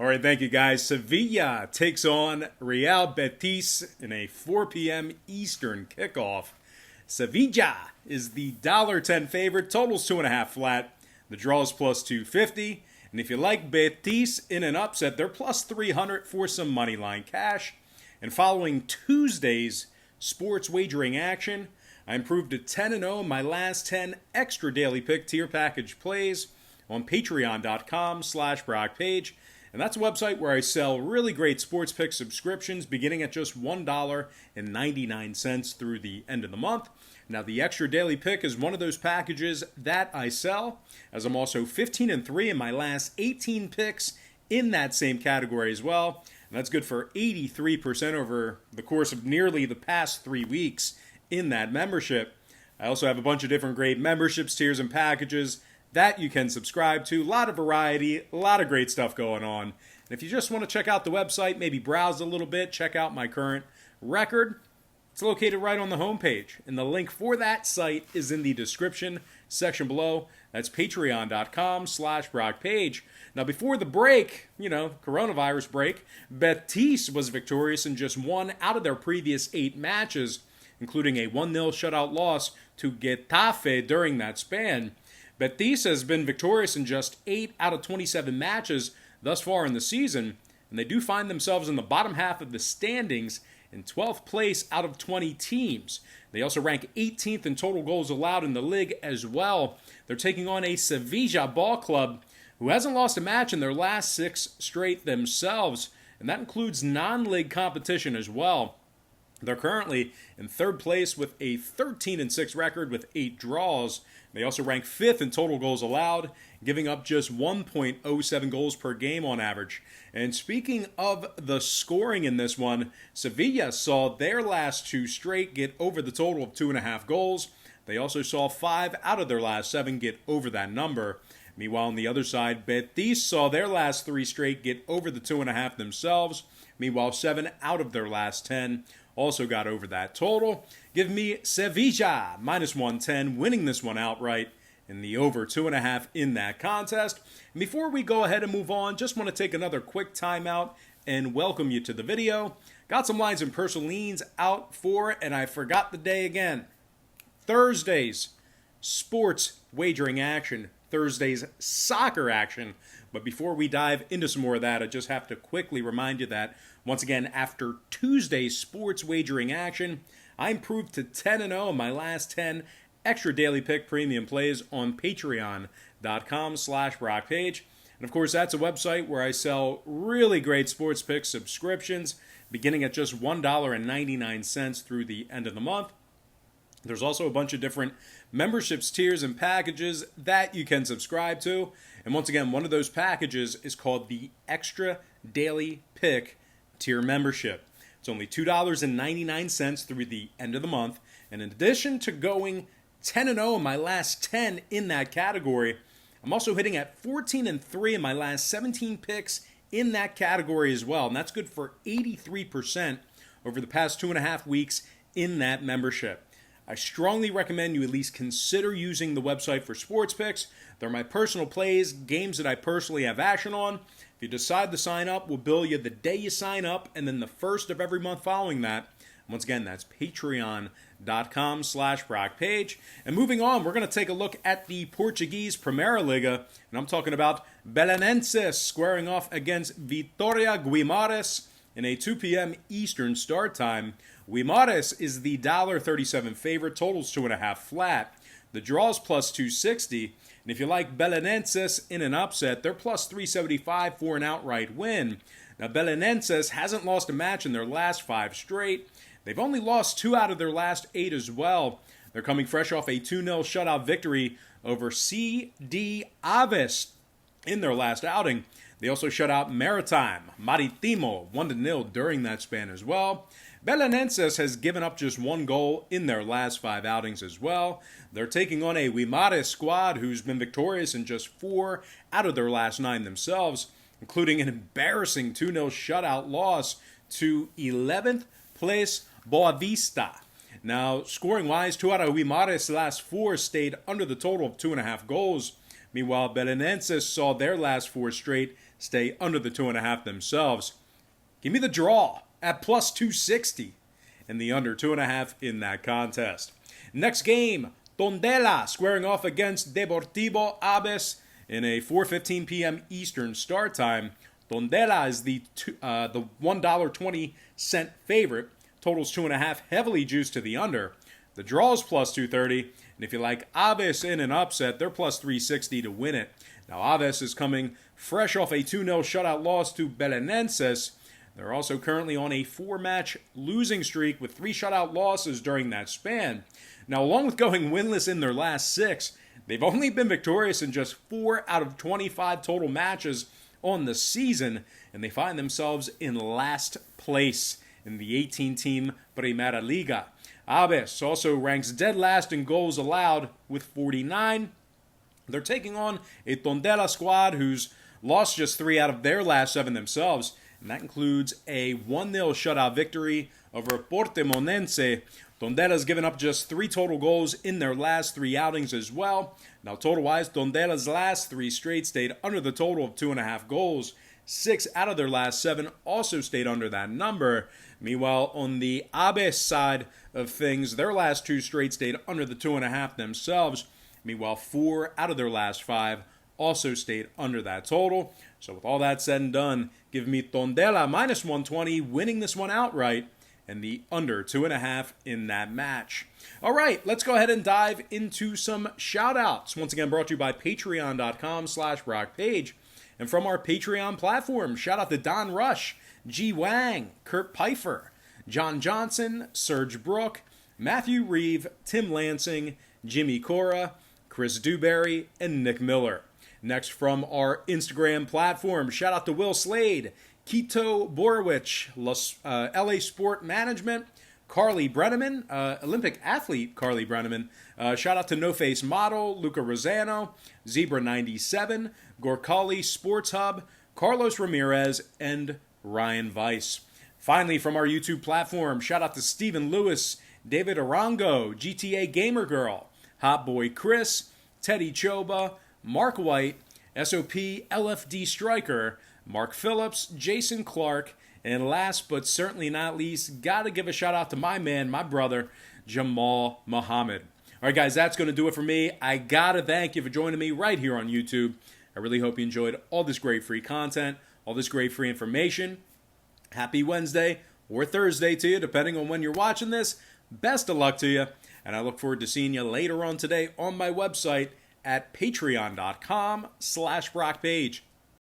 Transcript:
All right, thank you guys. Sevilla takes on Real Betis in a 4 p.m. Eastern kickoff. Sevilla is the $1.10 favorite. Totals 2.5 flat. The draw is plus 250. And if you like Betis in an upset, they're plus 300 for some money line cash. And following Tuesday's sports wagering action, I improved to 10-0 in my last 10 extra daily pick tier package plays on patreon.com/BrockPage. And that's a website where I sell really great sports pick subscriptions beginning at just $1.99 through the end of the month. Now, the extra daily pick is one of those packages that I sell, as I'm also 15-3 in my last 18 picks in that same category as well. And that's good for 83% over the course of nearly the past 3 weeks in that membership. I also have a bunch of different great memberships, tiers, and packages that you can subscribe to. A lot of variety, a lot of great stuff going on. And if you just want to check out the website, maybe browse a little bit, check out my current record, it's located right on the homepage. And the link for that site is in the description section below. That's patreon.com/BrockPage. Now, before the break, coronavirus break, Betis was victorious in just one out of their previous 8 matches, including a 1-0 shutout loss to Getafe during that span. Betis has been victorious in just 8 out of 27 matches thus far in the season, and they do find themselves in the bottom half of the standings in 12th place out of 20 teams. They also rank 18th in total goals allowed in the league as well. They're taking on a Sevilla ball club who hasn't lost a match in their last 6 straight themselves, and that includes non-league competition as well. They're currently in 3rd place with a 13-6 record with 8 draws. They also rank 5th in total goals allowed, giving up just 1.07 goals per game on average. And speaking of the scoring in this one, Sevilla saw their last 2 straight get over the total of 2.5 goals. They also saw 5 out of their last 7 get over that number. Meanwhile, on the other side, Betis saw their last 3 straight get over the 2.5 themselves. Meanwhile, 7 out of their last 10 also got over that total. Give me Sevilla minus 110, winning this one outright in the over 2.5 in that contest. And before we go ahead and move on, just want to take another quick timeout and welcome you to the video. Got some lines and personal leans out for, and I forgot the day again. Thursday's sports wagering action. Thursday's soccer action. But before we dive into some more of that, I just have to quickly remind you that, once again, after Tuesday's sports wagering action, I improved to 10-0 in my last 10 extra daily pick premium plays on patreon.com/BrockPage. And of course, that's a website where I sell really great sports pick subscriptions beginning at just $1.99 through the end of the month. There's also a bunch of different memberships, tiers, and packages that you can subscribe to. And once again, one of those packages is called the Extra Daily Pick Tier Membership. It's only $2.99 through the end of the month. And in addition to going 10-0 in my last 10 in that category, I'm also hitting at 14-3 in my last 17 picks in that category as well. And that's good for 83% over the past 2.5 weeks in that membership. I strongly recommend you at least consider using the website for sports picks. They're my personal plays, games that I personally have action on. If you decide to sign up, we'll bill you the day you sign up and then the first of every month following that. Once again, that's patreon.com/BrockPage. And moving on, we're going to take a look at the Portuguese Primeira Liga. And I'm talking about Belenenses squaring off against Vitória Guimarães in a 2 p.m. Eastern start time. Guimarães is the $1.37 favorite, totals 2.5 flat. The draw is plus 260. And if you like Belenenses in an upset, they're plus 375 for an outright win. Now, Belenenses hasn't lost a match in their last 5 straight. They've only lost 2 out of their last 8 as well. They're coming fresh off a 2-0 shutout victory over CD Aves in their last outing. They also shut out Maritimo 1-0 during that span as well. Belenenses has given up just 1 goal in their last 5 outings as well. They're taking on a Guimarães squad who's been victorious in just 4 out of their last 9 themselves, including an embarrassing 2-0 shutout loss to 11th place Boa Vista. Now, scoring-wise, 2 out of Guimarães' last 4 stayed under the total of 2.5 goals. Meanwhile, Belenenses saw their last 4 straight stay under the 2.5 themselves. Give me the draw at plus 260 and the under 2.5 in that contest. Next game, Tondela squaring off against Deportivo Aves in a 4:15 p.m. Eastern start time. Tondela is the $1.20 favorite. Totals 2.5, heavily juiced to the under. The draw is plus 230, and if you like Aves in an upset, they're plus 360 to win it. Now, Aves is coming fresh off a 2-0 shutout loss to Belenenses. They're also currently on a 4-match losing streak with 3 shutout losses during that span. Now, along with going winless in their last 6, they've only been victorious in just 4 out of 25 total matches on the season, and they find themselves in last place in the 18-team Primeira Liga. Aves also ranks dead last in goals allowed with 49. They're taking on a Tondela squad who's lost just 3 out of their last 7 themselves, and that includes a 1-0 shutout victory over Portimonense. Tondela's given up just 3 total goals in their last 3 outings as well. Now, total-wise, Tondela's last 3 straight stayed under the total of 2.5 goals. 6 out of their last 7 also stayed under that number. Meanwhile, on the Aves side of things, their last 2 straight stayed under the 2.5 themselves. Meanwhile, 4 out of their last 5 also stayed under that total. So with all that said and done, give me Tondela minus 120, winning this one outright, and the under 2.5 in that match. All right, let's go ahead and dive into some shout-outs. Once again, brought to you by patreon.com/BrockPage. And from our Patreon platform, shout out to Don Rush, G. Wang, Kurt Pfeiffer, John Johnson, Serge Brook, Matthew Reeve, Tim Lansing, Jimmy Cora, Chris Dewberry, and Nick Miller. Next, from our Instagram platform, shout out to Will Slade, Kito Borowicz, LA Sport Management, Carly Brenneman, Olympic athlete Carly Brenneman. Shout out to No Face Model, Luca Rosano, Zebra97, Gorkali Sports Hub, Carlos Ramirez, and Ryan Weiss. Finally, from our YouTube platform, shout out to Stephen Lewis, David Arango, GTA Gamer Girl, Hot Boy Chris, Teddy Choba, Mark White, SOP LFD Striker, Mark Phillips, Jason Clark, and last but certainly not least, gotta give a shout out to my man, my brother, Jamal Muhammad. All right, guys, that's going to do it for me. I gotta thank you for joining me right here on YouTube. I really hope you enjoyed all this great free content, all this great free information. Happy Wednesday or Thursday to you, depending on when you're watching this. Best of luck to you, and I look forward to seeing you later on today on my website at patreon.com/BrockPage.